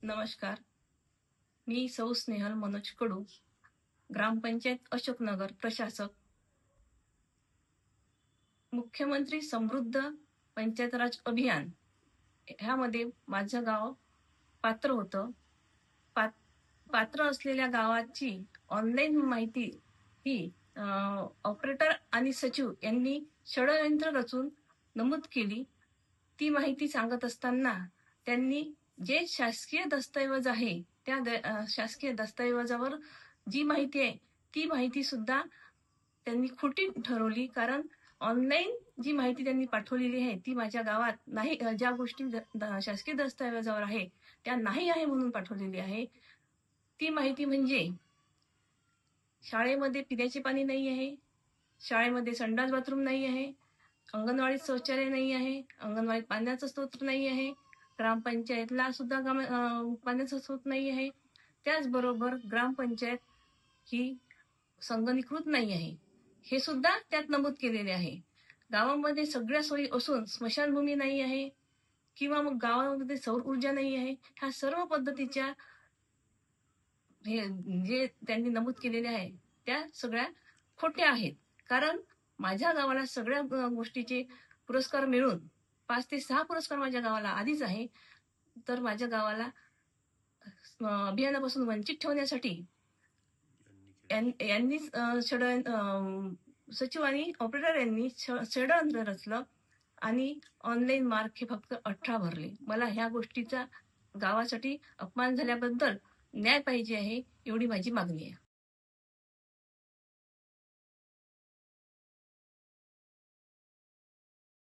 नमस्कार. मी सौ स्नेहल मनोज कडू, ग्रामपंचायत अशोकनगर प्रशासक. मुख्यमंत्री समृद्ध पंचायत राज अभियान ह्यामध्ये माझं गाव पात्र होतं. पात्र असलेल्या गावाची ऑनलाईन माहिती ही ऑपरेटर आणि सचिव यांनी षडयंत्र रचून नमूद केली. ती माहिती सांगत असताना त्यांनी जे शासकीय दस्तऐवज आहे त्या शासकीय दस्तऐवजावर जी माहिती आहे ती माहिती सुद्धा त्यांनी खोटी ठरवली. कारण ऑनलाईन जी माहिती त्यांनी पाठवलेली आहे ती माझ्या गावात नाही, ज्या गोष्टी शासकीय दस्तऐवजावर आहे त्या नाही आहे म्हणून पाठवलेली आहे. ती माहिती म्हणजे शाळेमध्ये पिण्याचे पाणी नाही आहे, शाळेमध्ये संडास बाथरूम नाही आहे, अंगणवाडीत शौचालय नाही आहे, अंगणवाडीत पाण्याचा स्रोत नाही आहे, ग्रामपंचायतला सुद्धा पाण्याचा स्रोत नाही आहे. त्याचबरोबर ग्रामपंचायत ही संगणकीकृत नाही आहे, हे सुद्धा त्यात नमूद केलेले आहे. गावामध्ये सगळ्या सोयी असून स्मशानभूमी नाही आहे किंवा मग गावामध्ये सौर ऊर्जा नाही आहे. ह्या सर्व पद्धतीच्या हे जे त्यांनी नमूद केलेले आहे त्या सगळ्या खोट्या आहेत. कारण माझ्या गावाला सगळ्या गोष्टीचे पुरस्कार मिळून 5 ते 6 पुरस्कार माझ्या गावाला आधीच आहे. तर माझ्या गावाला अभियानापासून वंचित ठेवण्यासाठी यांनी सचिव आणि ऑपरेटर यांनी षडयंत्र रचलं आणि ऑनलाईन मार्क हे फक्त 18 भरले. मला ह्या गोष्टीचा गावासाठी अपमान झाल्याबद्दल न्याय पाहिजे आहे, एवढी माझी मागणी आहे.